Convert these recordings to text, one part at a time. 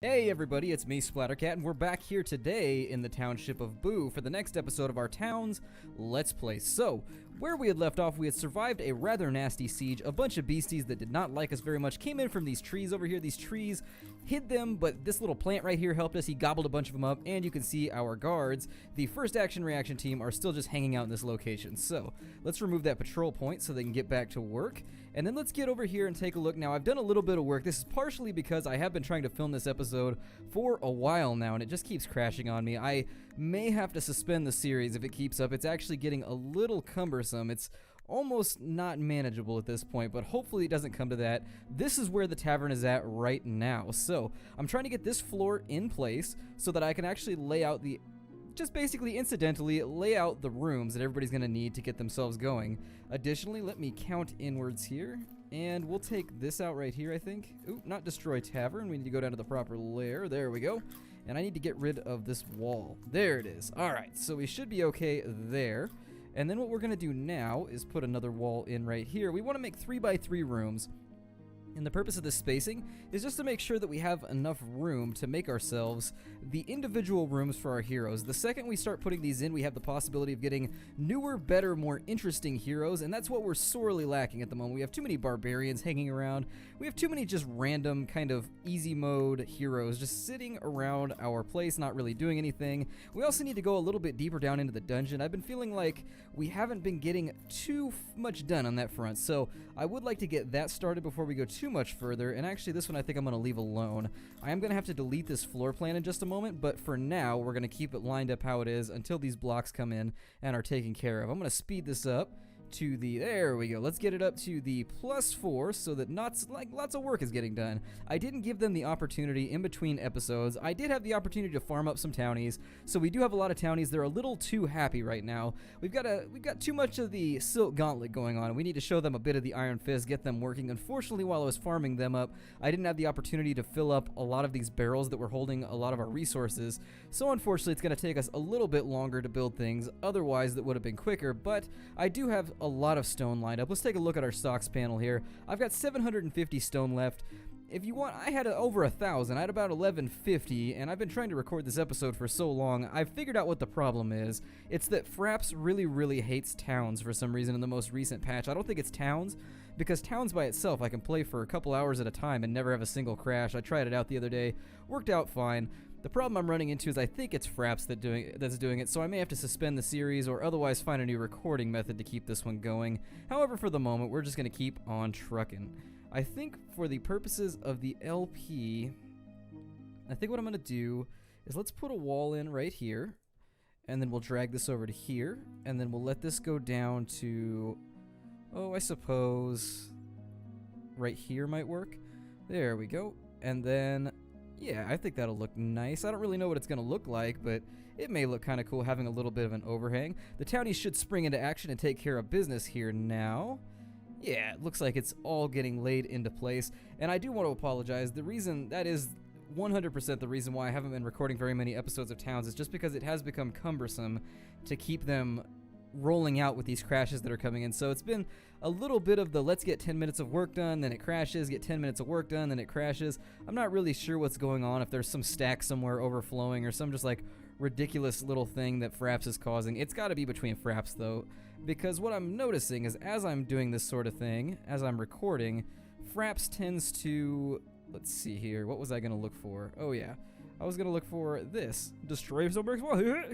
Hey everybody, it's me, Splattercat, and we're back here today in the township of Boo for the next episode of our Towns Let's Play. So, where we had left off, we had survived a rather nasty siege. A bunch of beasties that did not like us very much came in from these trees over here. These trees hid them, but this little plant right here helped us. He gobbled a bunch of them up, and you can see our guards, the first action reaction team, are still just hanging out in this location. So, let's remove that patrol point so they can get back to work. And then let's get over here and take a look. Now, I've done a little bit of work. This is partially because I have been trying to film this episode for a while now, and it just keeps crashing on me. I may have to suspend the series if it keeps up. It's actually getting a little cumbersome. It's almost not manageable at this point, but hopefully it doesn't come to that. This is where the tavern is at right now. So, I'm trying to get this floor in place so that I can actually lay out the just basically incidentally lay out the rooms that everybody's going to need to get themselves going. Additionally, let me count inwards here, and we'll take this out right here, I think. Ooh, not destroy tavern. We need to go down to the proper layer. There we go. And I need to get rid of this wall. There it is. All right, so we should be okay there. And then what we're going to do now is put another wall in right here. We want to make 3x3 rooms. And the purpose of this spacing is just to make sure that we have enough room to make ourselves the individual rooms for our heroes. The second we start putting these in, we have the possibility of getting newer, better, more interesting heroes, and that's what we're sorely lacking at the moment. We have too many barbarians hanging around. We have too many just random kind of easy mode heroes just sitting around our place, not really doing anything. We also need to go a little bit deeper down into the dungeon. I've been feeling like we haven't been getting too much done on that front, so I would like to get that started before we go too much further. And actually, this one I think I'm going to leave alone. I am going to have to delete this floor plan in just a moment, but for now we're going to keep it lined up how it is until these blocks come in and are taken care of. I'm going to speed this up to the, there we go, let's get it up to the +4 so that lots of work is getting done. I didn't give them the opportunity in between episodes. I did have the opportunity to farm up some townies, so we do have a lot of townies. They're a little too happy right now. We've got too much of the Silk Gauntlet going on. We need to show them a bit of the Iron Fist, get them working. Unfortunately, while I was farming them up, I didn't have the opportunity to fill up a lot of these barrels that were holding a lot of our resources, so unfortunately it's going to take us a little bit longer to build things. Otherwise, that would have been quicker, but I do have a lot of stone lined up. Let's take a look at our stocks panel here. I've got 750 stone left. If you want, I had over 1,000. I had about 1,150, and I've been trying to record this episode for so long. I've figured out what the problem is. It's that Fraps really hates towns for some reason in the most recent patch. I don't think it's towns, because towns by itself I can play for a couple hours at a time and never have a single crash. I tried it out the other day. Worked out fine. The problem I'm running into is I think it's Fraps that's doing it, so I may have to suspend the series or otherwise find a new recording method to keep this one going. However, for the moment, we're just going to keep on trucking. I think for the purposes of the LP, I think what I'm going to do is let's put a wall in right here, and then we'll drag this over to here, and then we'll let this go down to, oh, I suppose right here might work. There we go. And then, yeah, I think that'll look nice. I don't really know what it's going to look like, but it may look kind of cool having a little bit of an overhang. The townies should spring into action and take care of business here now. Yeah, it looks like it's all getting laid into place. And I do want to apologize. The reason that is 100% the reason why I haven't been recording very many episodes of Towns is just because it has become cumbersome to keep them rolling out with these crashes that are coming in. So it's been a little bit of the let's get 10 minutes of work done, then it crashes, get 10 minutes of work done, then it crashes. I'm not really sure what's going on, if there's some stack somewhere overflowing or some just like ridiculous little thing that Fraps is causing. It's got to be between Fraps though, because what I'm noticing is as I'm doing this sort of thing, as I'm recording, Fraps tends to, let's see here, what was I going to look for? Oh yeah, I was going to look for this. Destroy some bricks.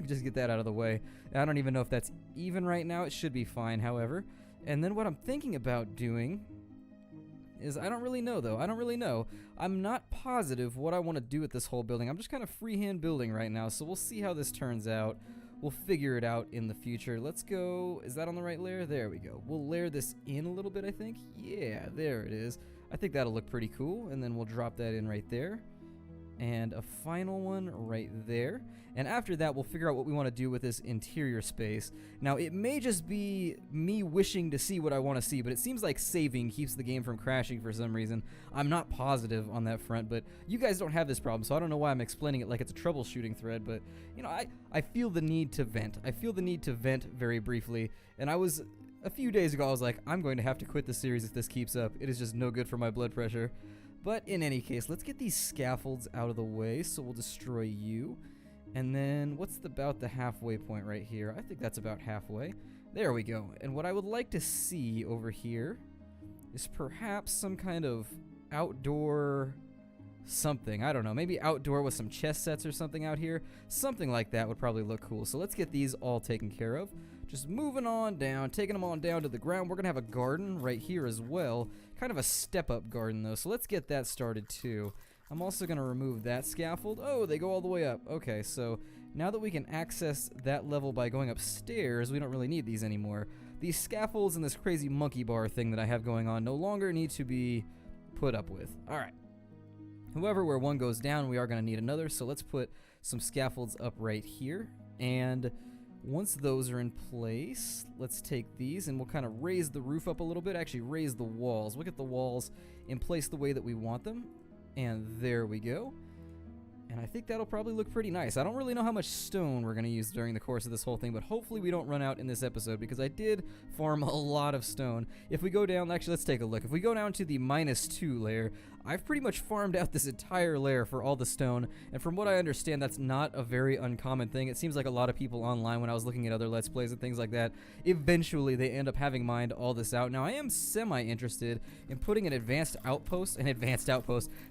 Just get that out of the way. I don't even know if that's even right now. It should be fine, however. And then what I'm thinking about doing is, I don't really know, though. I don't really know. I'm not positive what I want to do with this whole building. I'm just kind of freehand building right now, so we'll see how this turns out. We'll figure it out in the future. Let's go. Is that on the right layer? There we go. We'll layer this in a little bit, I think. Yeah, there it is. I think that'll look pretty cool, and then we'll drop that in right there. And a final one right there. And after that, we'll figure out what we want to do with this interior space. Now, it may just be me wishing to see what I want to see, but it seems like saving keeps the game from crashing for some reason. I'm not positive on that front, but you guys don't have this problem, so I don't know why I'm explaining it like it's a troubleshooting thread, but, you know, I feel the need to vent. I feel the need to vent very briefly, and a few days ago, I was like, I'm going to have to quit the series if this keeps up. It is just no good for my blood pressure. But in any case, let's get these scaffolds out of the way. So we'll destroy you. And then what's about the halfway point right here? I think that's about halfway. There we go. And what I would like to see over here is perhaps some kind of outdoor something. I don't know. Maybe outdoor with some chess sets or something out here. Something like that would probably look cool. So let's get these all taken care of. Just moving on down, taking them on down to the ground. We're going to have a garden right here as well. Kind of a step-up garden, though. So let's get that started, too. I'm also going to remove that scaffold. Oh, they go all the way up. Okay, so now that we can access that level by going upstairs, we don't really need these anymore. These scaffolds and this crazy monkey bar thing that I have going on no longer need to be put up with. All right. However, where one goes down, we are going to need another. So let's put some scaffolds up right here. And once those are in place, let's take these and we'll kind of raise the roof up a little bit. Actually, raise the walls. We'll get the walls in place the way that we want them. And there we go. And I think that'll probably look pretty nice. I don't really know how much stone we're going to use during the course of this whole thing, but hopefully we don't run out in this episode because I did farm a lot of stone. If we go down, actually let's take a look. If we go down to the -2 layer, I've pretty much farmed out this entire layer for all the stone, and from what I understand, that's not a very uncommon thing. It seems like a lot of people online, when I was looking at other Let's Plays and things like that, eventually they end up having mined all this out. Now, I am semi-interested in putting an advanced outpost.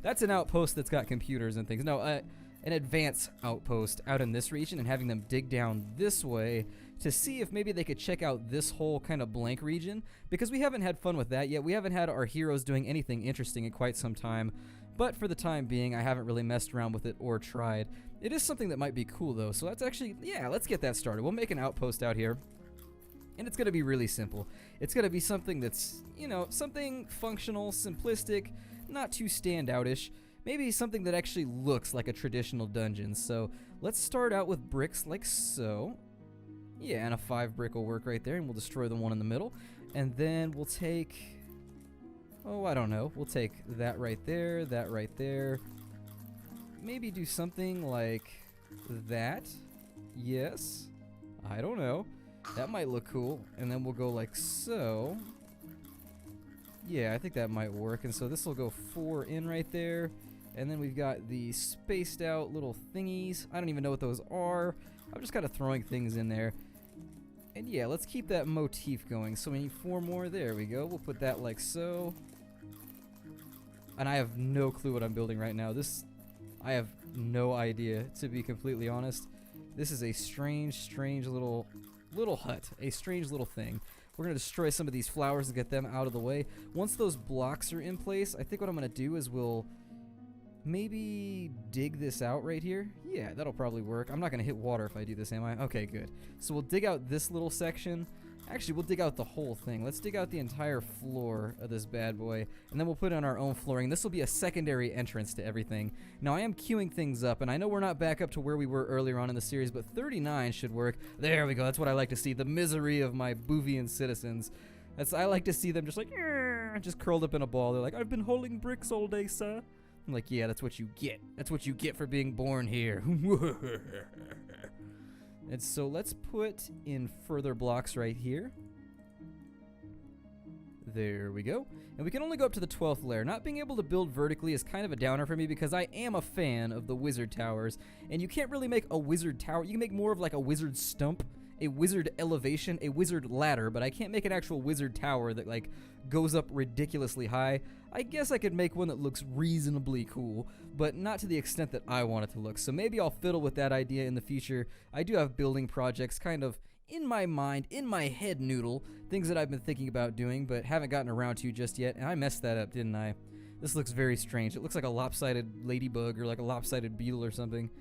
That's an outpost that's got computers and things. No, an advanced outpost out in this region and having them dig down this way to see if maybe they could check out this whole kind of blank region, because we haven't had fun with that yet. We haven't had our heroes doing anything interesting in quite some time, but for the time being, I haven't really messed around with it or tried. It is something that might be cool, though, so that's actually, yeah, let's get that started. We'll make an outpost out here, and it's going to be really simple. It's going to be something that's, you know, something functional, simplistic, not too standoutish. Maybe something that actually looks like a traditional dungeon. So let's start out with bricks like so. Yeah, and a 5 brick will work right there, and we'll destroy the one in the middle. And then we'll take, oh, I don't know. We'll take that right there, that right there. Maybe do something like that. Yes. I don't know. That might look cool. And then we'll go like so. Yeah, I think that might work. And so this will go 4 in right there. And then we've got the spaced out little thingies. I don't even know what those are. I'm just kind of throwing things in there. And yeah, let's keep that motif going. So we need 4 more. There we go. We'll put that like so. And I have no clue what I'm building right now. I have no idea, to be completely honest. This is a strange little hut. A strange little thing. We're going to destroy some of these flowers and get them out of the way. Once those blocks are in place, I think what I'm going to do is we'll maybe dig this out right here. Yeah, that'll probably work. I'm not going to hit water if I do this, am I? Okay, good. So we'll dig out this little section. Actually, we'll dig out the whole thing. Let's dig out the entire floor of this bad boy, and then we'll put in our own flooring. This will be a secondary entrance to everything. Now, I am queuing things up, and I know we're not back up to where we were earlier on in the series, but 39 should work. There we go. That's what I like to see. The misery of my Boovian citizens. I like to see them just like, just curled up in a ball. They're like, I've been holding bricks all day, sir. I'm like, yeah, that's what you get. That's what you get for being born here. And so let's put in further blocks right here. There we go. And we can only go up to the 12th layer. Not being able to build vertically is kind of a downer for me because I am a fan of the wizard towers. And you can't really make a wizard tower. You can make more of like a wizard stump, a wizard elevation, a wizard ladder, but I can't make an actual wizard tower that like goes up ridiculously high. I guess I could make one that looks reasonably cool, but not to the extent that I want it to look. So maybe I'll fiddle with that idea in the future. I do have building projects kind of in my mind, in my head noodle, things that I've been thinking about doing, but haven't gotten around to just yet, and I messed that up, didn't I? This looks very strange. It looks like a lopsided ladybug or like a lopsided beetle or something.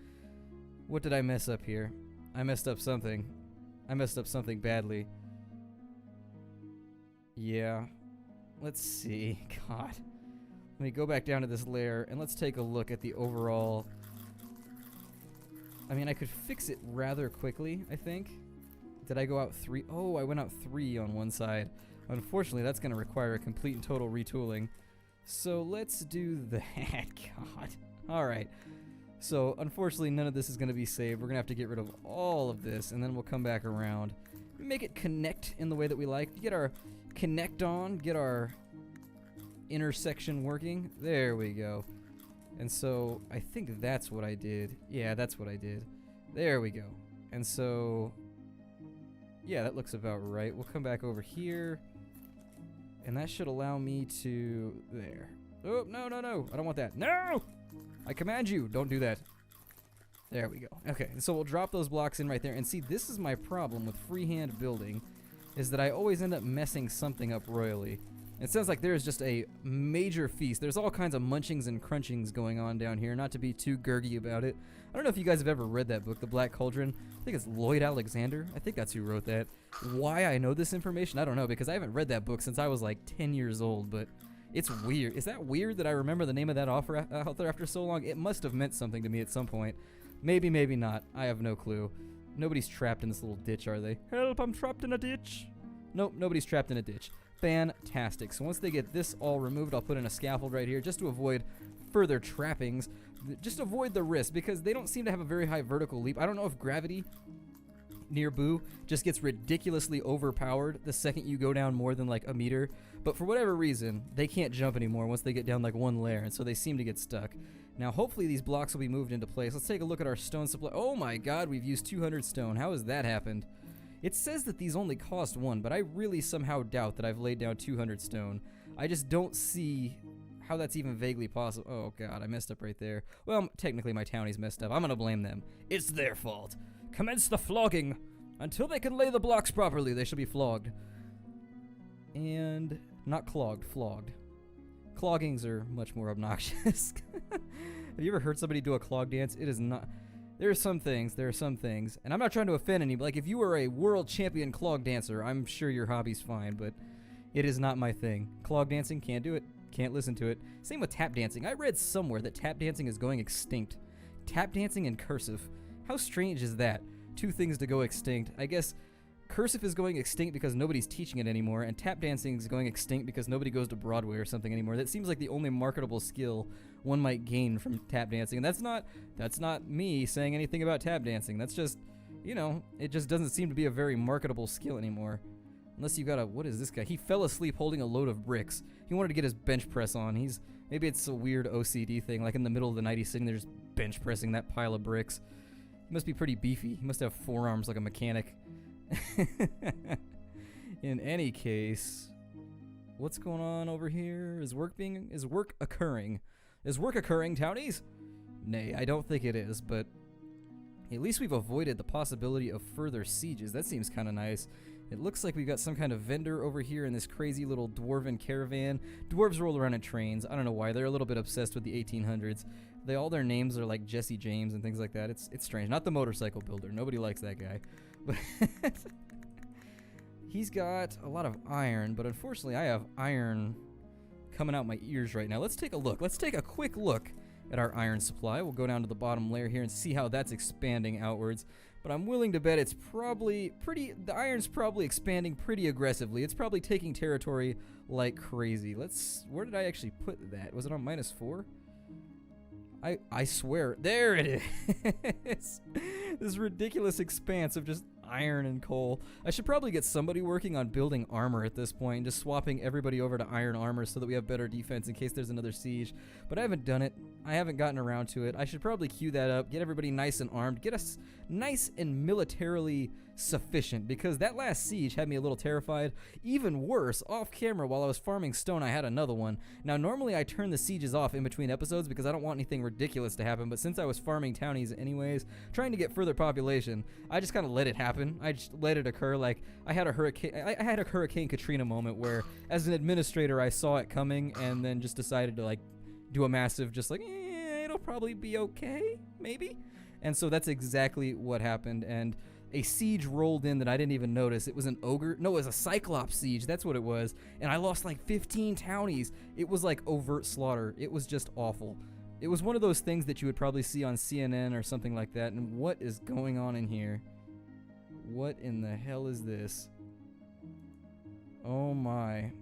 What did I mess up here? I messed up something. I messed up something badly. Yeah. Let's see. God. Let me go back down to this layer and let's take a look at the overall. I mean, I could fix it rather quickly, I think. Did I go out 3? Oh, I went out 3 on one side. Unfortunately, that's going to require a complete and total retooling. So let's do that. God. Alright. So, unfortunately, none of this is going to be saved. We're going to have to get rid of all of this, and then we'll come back around. Make it connect in the way that we like. Get our connect on, get our intersection working. There we go. And so I think that's what I did. Yeah, that's what I did. There we go. And so, yeah, that looks about right. We'll come back over here. And that should allow me to... There. Oh, no, no, no. I don't want that. No! I command you, don't do that. There we go. Okay, so we'll drop those blocks in right there. And see, this is my problem with freehand building, is that I always end up messing something up royally. It sounds like there is just a major feast. There's all kinds of munchings and crunchings going on down here, not to be too gurgy about it. I don't know if you guys have ever read that book, The Black Cauldron. I think it's Lloyd Alexander. I think that's who wrote that. Why I know this information, I don't know, because I haven't read that book since I was like 10 years old, but it's weird. Is that weird that I remember the name of that author after so long? It must have meant something to me at some point. Maybe, maybe not. I have no clue. Nobody's trapped in this little ditch, are they? Help, I'm trapped in a ditch. Nope, nobody's trapped in a ditch. Fantastic. So once they get this all removed, I'll put in a scaffold right here just to avoid further trappings. Just avoid the risk, because they don't seem to have a very high vertical leap. I don't know if gravity near Boo just gets ridiculously overpowered the second you go down more than like a meter. But for whatever reason, they can't jump anymore once they get down like one layer, and so they seem to get stuck. Now, hopefully these blocks will be moved into place. Let's take a look at our stone supply. Oh my god, we've used 200 stone. How has that happened? It says that these only cost 1, but I really somehow doubt that I've laid down 200 stone. I just don't see how that's even vaguely possible. Oh god, I messed up right there. Well, technically my townie's messed up. I'm gonna blame them. It's their fault. Commence the flogging. Until they can lay the blocks properly, they shall be flogged. And not clogged, flogged. Cloggings are much more obnoxious. Have you ever heard somebody do a clog dance? It is not... There are some things, and I'm not trying to offend anybody. Like, if you were a world champion clog dancer, I'm sure your hobby's fine, but it is not my thing. Clog dancing, can't do it, can't listen to it. Same with tap dancing. I read somewhere that tap dancing is going extinct. Tap dancing and cursive. How strange is that? Two things to go extinct. I guess cursive is going extinct because nobody's teaching it anymore, and tap dancing is going extinct because nobody goes to Broadway or something anymore. That seems like the only marketable skill one might gain from tap dancing. And that's not me saying anything about tap dancing. That's just, you know, it just doesn't seem to be a very marketable skill anymore. Unless you got a, what is this guy? He fell asleep holding a load of bricks. He wanted to get his bench press on. Maybe it's a weird OCD thing, like in the middle of the night he's sitting there just bench pressing that pile of bricks. He must be pretty beefy. He must have forearms like a mechanic. In any case, what's going on over here? Is work occurring? Is work occurring, townies? Nay, I don't think it is, but at least we've avoided the possibility of further sieges. That seems kind of nice. It looks like we've got some kind of vendor over here in this crazy little dwarven caravan. Dwarves roll around in trains. I don't know why. They're a little bit obsessed with the 1800s. All their names are like Jesse James and things like that. It's strange. Not the motorcycle builder. Nobody likes that guy. But he's got a lot of iron, but unfortunately I have iron coming out my ears right now. Let's take a look. Let's take a quick look at our iron supply. We'll go down to the bottom layer here and see how that's expanding outwards. But I'm willing to bet it's probably the iron's probably expanding pretty aggressively. It's probably taking territory like crazy. Where did I actually put that? Was it on -4? I swear, there it is. This ridiculous expanse of just iron and coal. I should probably get somebody working on building armor at this point, just swapping everybody over to iron armor so that we have better defense in case there's another siege. But I haven't done it. I haven't gotten around to it. I should probably queue that up, get everybody nice and armed, get us nice and militarily sufficient, because that last siege had me a little terrified. Even worse, off camera while I was farming stone, I had another one. Now normally I turn the sieges off in between episodes because I don't want anything ridiculous to happen, but since I was farming townies anyways, trying to get further population, I just kind of let it happen. I just let it occur. Like I had a Hurricane Katrina moment where as an administrator I saw it coming and then just decided to like do a massive just like it'll probably be okay, maybe. And so that's exactly what happened, and a siege rolled in that I didn't even notice. It was an ogre. No, it was a cyclops siege. That's what it was. And I lost like 15 townies. It was like overt slaughter. It was just awful. It was one of those things that you would probably see on CNN or something like that. And what is going on in here? What in the hell is this? Oh my.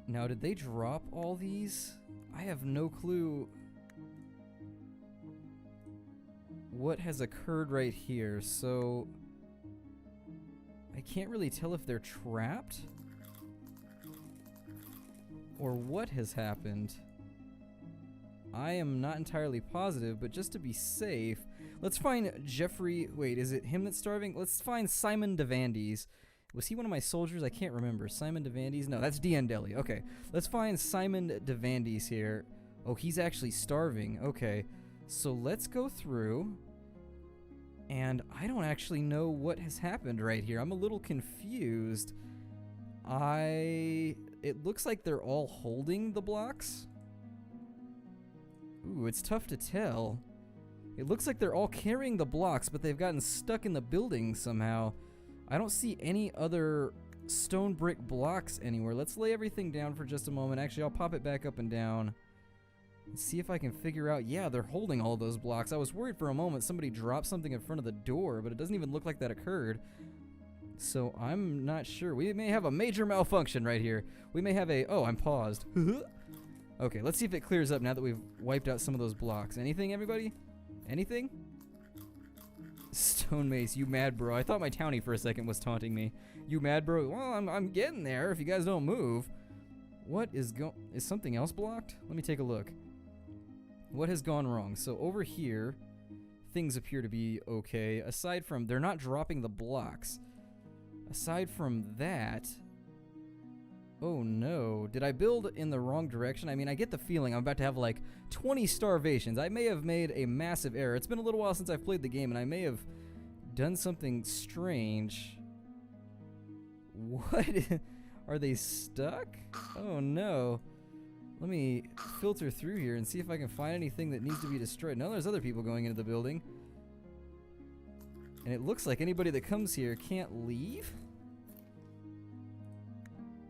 Now, did they drop all these? I have no clue what has occurred right here, so I can't really tell if they're trapped. or what has happened. I am not entirely positive, but just to be safe, let's find Jeffrey. Wait, is it him that's starving? Let's find Simon DeVandes. Was he one of my soldiers? I can't remember. Simon DeVandes? No, that's Deli. Okay, let's find Simon DeVandes here. Oh, he's actually starving. Okay, so let's go through. And I don't actually know what has happened right here. I'm a little confused. It looks like they're all holding the blocks. Ooh, it's tough to tell. It looks like they're all carrying the blocks, but they've gotten stuck in the building somehow. I don't see any other stone brick blocks anywhere. Let's lay everything down for just a moment. Actually, I'll pop it back up and down and see if I can figure out. Yeah, they're holding all those blocks. I was worried for a moment somebody dropped something in front of the door, but it doesn't even look like that occurred. So I'm not sure. We may have a major malfunction right here. We may have a... Oh, I'm paused. Okay, let's see if it clears up now that we've wiped out some of those blocks. Anything, everybody? Anything? Stone Mace, you mad, bro? I thought my townie for a second was taunting me. You mad, bro? Well, I'm getting there if you guys don't move. What is is something else blocked? Let me take a look. What has gone wrong? So over here, things appear to be okay. Aside from, they're not dropping the blocks. Aside from that, oh no, did I build in the wrong direction? I mean, I get the feeling I'm about to have like 20 starvations. I may have made a massive error. It's been a little while since I've played the game, and I may have done something strange. What? Are they stuck? Oh no. Let me filter through here and see if I can find anything that needs to be destroyed. No, there's other people going into the building. And it looks like anybody that comes here can't leave?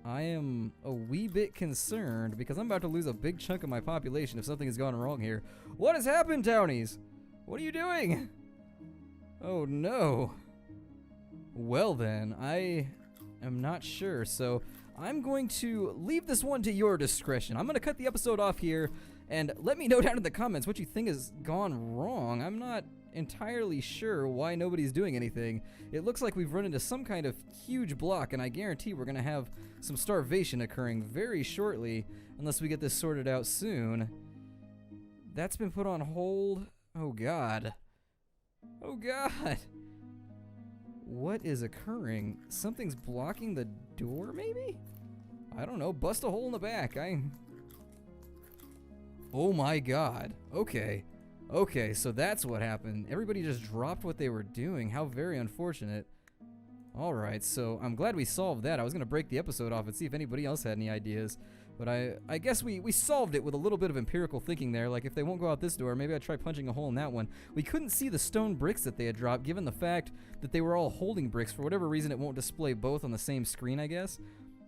I am a wee bit concerned because I'm about to lose a big chunk of my population if something has gone wrong here. What has happened, townies? What are you doing? Oh no. Well then, I am not sure, so I'm going to leave this one to your discretion. I'm going to cut the episode off here, and let me know down in the comments what you think has gone wrong. I'm not entirely sure why nobody's doing anything. It looks like we've run into some kind of huge block, and I guarantee we're going to have some starvation occurring very shortly, unless we get this sorted out soon. That's been put on hold. Oh god. Oh god. What is occurring? Something's blocking the door, maybe? I don't know. Bust a hole in the back. Oh my god. Okay. Okay, so that's what happened. Everybody just dropped what they were doing. How very unfortunate. Alright, so I'm glad we solved that. I was going to break the episode off and see if anybody else had any ideas. But I guess we solved it with a little bit of empirical thinking there. Like, if they won't go out this door, maybe I'd try punching a hole in that one. We couldn't see the stone bricks that they had dropped, given the fact that they were all holding bricks. For whatever reason, it won't display both on the same screen, I guess.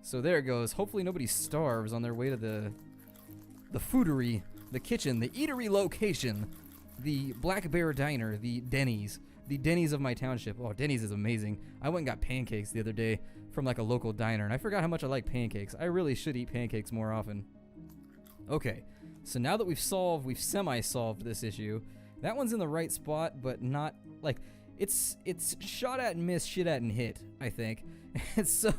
So there it goes. Hopefully nobody starves on their way to the foodery, the kitchen, the eatery location. The Black Bear Diner, the Denny's of my township. Oh, Denny's is amazing. I went and got pancakes the other day from like a local diner, and I forgot how much I like pancakes. I really should eat pancakes more often. Okay, so now that we've semi-solved this issue, that one's in the right spot, but not, like, it's shot at and missed, shit at and hit, I think. And so,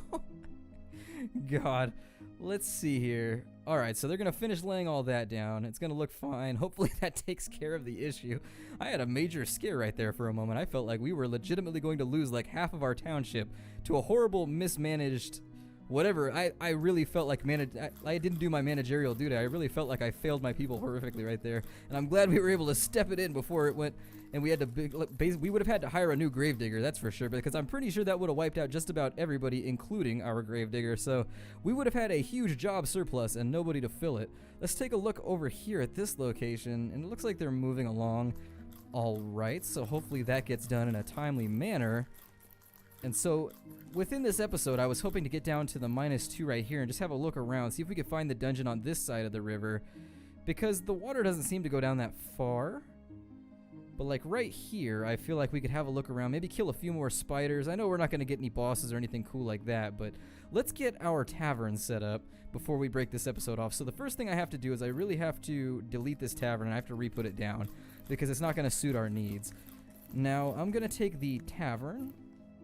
God, let's see here. Alright, so they're going to finish laying all that down. It's going to look fine. Hopefully that takes care of the issue. I had a major scare right there for a moment. I felt like we were legitimately going to lose like half of our township to a horrible, mismanaged whatever. I really felt like I didn't do my managerial duty. I really felt like I failed my people horrifically right there. And I'm glad we were able to step it in before it went, and we had to we would have had to hire a new gravedigger, that's for sure, because I'm pretty sure that would have wiped out just about everybody, including our gravedigger. So we would have had a huge job surplus and nobody to fill it. Let's take a look over here at this location, and it looks like they're moving along all right. So hopefully that gets done in a timely manner. And so within this episode, I was hoping to get down to the -2 right here and just have a look around, see if we could find the dungeon on this side of the river, because the water doesn't seem to go down that far. But like right here, I feel like we could have a look around, maybe kill a few more spiders. I know we're not going to get any bosses or anything cool like that, but let's get our tavern set up before we break this episode off. So the first thing I have to do is I really have to delete this tavern, and I have to re-put it down because it's not going to suit our needs. Now, I'm going to take the tavern,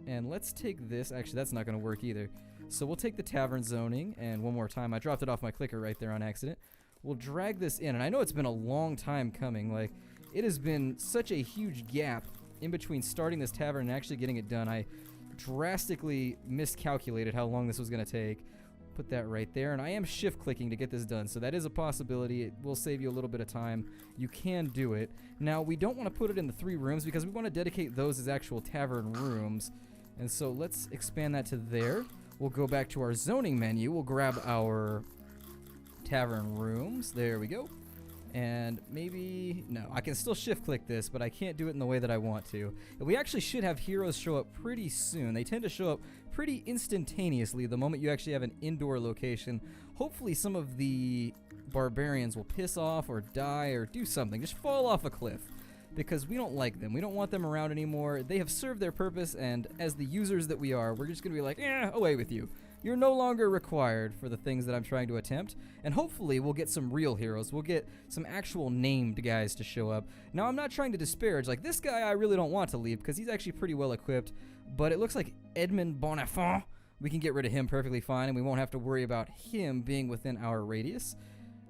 And let's take this. Actually, that's not going to work either. So we'll take the tavern zoning, and one more time. I dropped it off my clicker right there on accident. We'll drag this in, and I know it's been a long time coming. Like, it has been such a huge gap in between starting this tavern and actually getting it done. I drastically miscalculated how long this was going to take. Put that right there, and I am shift clicking to get this done, so that is a possibility. It will save you a little bit of time. You can do it. Now, we don't want to put it in the 3 rooms because we want to dedicate those as actual tavern rooms, and so let's expand that to there. We'll go back to our zoning menu. We'll grab our tavern rooms. There we go. And maybe, no, I can still shift click this, but I can't do it in the way that I want to. And we actually should have heroes show up pretty soon. They tend to show up pretty instantaneously the moment you actually have an indoor location. Hopefully some of the barbarians will piss off or die or do something. Just fall off a cliff, because we don't like them. We don't want them around anymore. They have served their purpose, and as the users that we are, we're just going to be like, away with you. You're no longer required for the things that I'm trying to attempt, and hopefully we'll get some real heroes. We'll get some actual named guys to show up. Now, I'm not trying to disparage. Like, this guy I really don't want to leave because he's actually pretty well equipped, but it looks like Edmund Bonifant, we can get rid of him perfectly fine, and we won't have to worry about him being within our radius.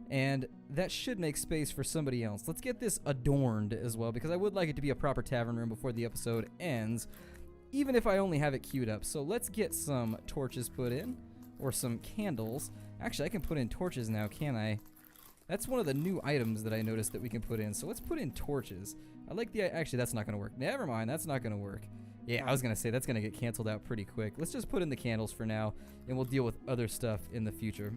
And that should make space for somebody else. Let's get this adorned as well, because I would like it to be a proper tavern room before the episode ends, even if I only have it queued up. So let's get some torches put in, or some candles. Actually, I can put in torches now, can I? That's one of the new items that I noticed that we can put in. So let's put in torches. I like the, actually that's not gonna work. Never mind, that's not gonna work. Yeah, I was gonna say that's gonna get canceled out pretty quick. Let's just put in the candles for now, and we'll deal with other stuff in the future.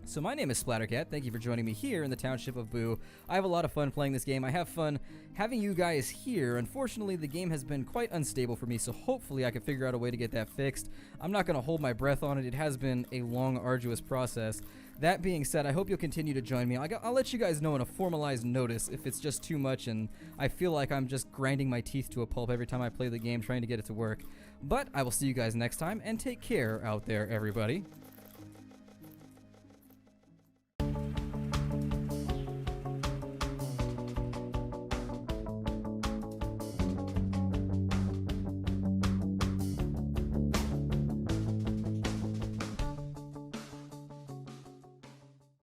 So my name is Splattercat. Thank you for joining me here in the Township of Boo. I have a lot of fun playing this game. I have fun having you guys here. Unfortunately, the game has been quite unstable for me, so hopefully I can figure out a way to get that fixed. I'm not going to hold my breath on it. It has been a long, arduous process. That being said, I hope you'll continue to join me. I'll let you guys know in a formalized notice if it's just too much and I feel like I'm just grinding my teeth to a pulp every time I play the game trying to get it to work. But I will see you guys next time, and take care out there, everybody.